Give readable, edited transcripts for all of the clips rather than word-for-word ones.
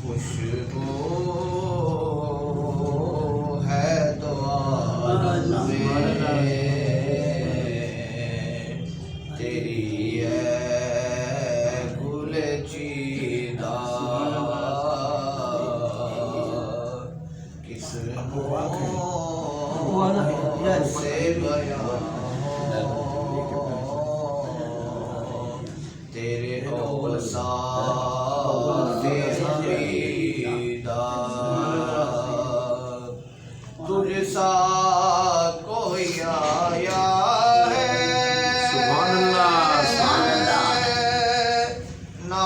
खुशबू है तो आलम में तेरी है गुल चीदा किस से बयां तेरे औसाफ़े हमीदा तुझ सा कोई आया है सुभान अल्लाह ना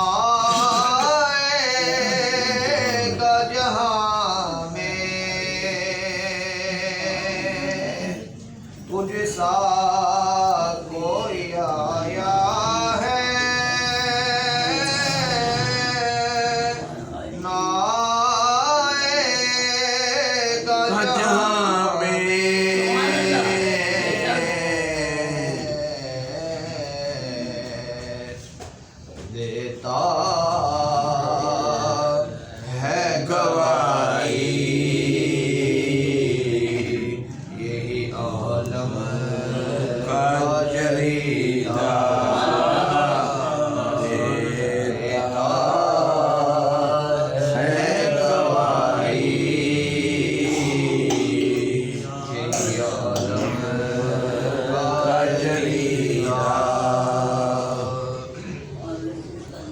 आएगा जहां में तुझ सा कोई आया देता है गवाही यही आलम का जरीदा देता है गवाही यही आलम का जरीदा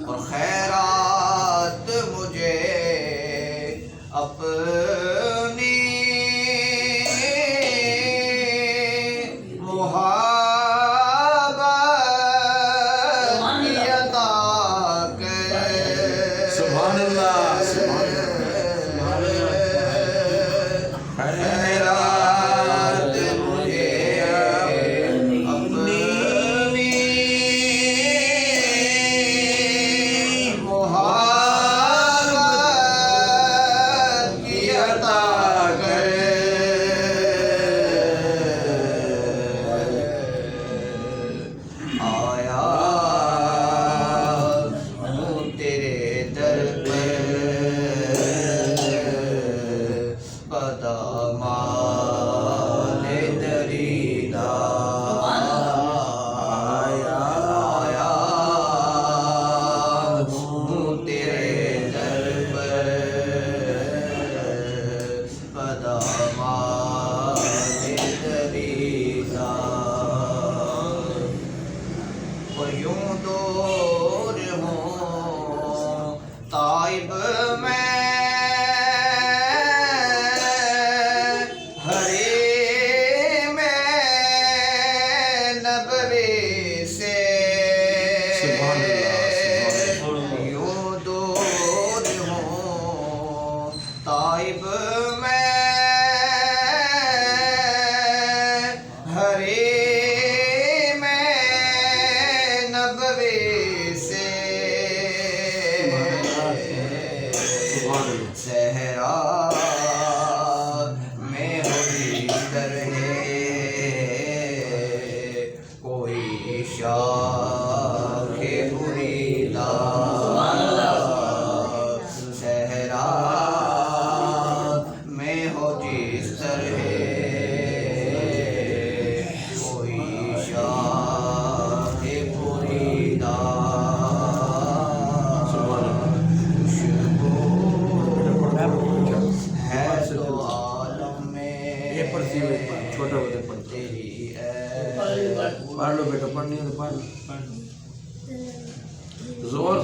और खैरात मुझे अपनी मुहब्बत की अता कर सुभान अल्लाह खैरात मुझे अपनी आया हूँ तेरे दर पर बदामाने दरीदा आया हूँ तेरे दर पर बदामाने दरीदा और यूं दूर हूँ ताइब में हरे में नबवे से यूं दूर हूँ ताइब में हरे सहरा में होगी तरह कोई शाखे बुरीदा सहरा में हो जिस तरह कोई शाखे बुरीदा छोटा बच्चा पढ़ते पढ़ लो बेटा पढ़ नहीं तो पढ़ लो जोर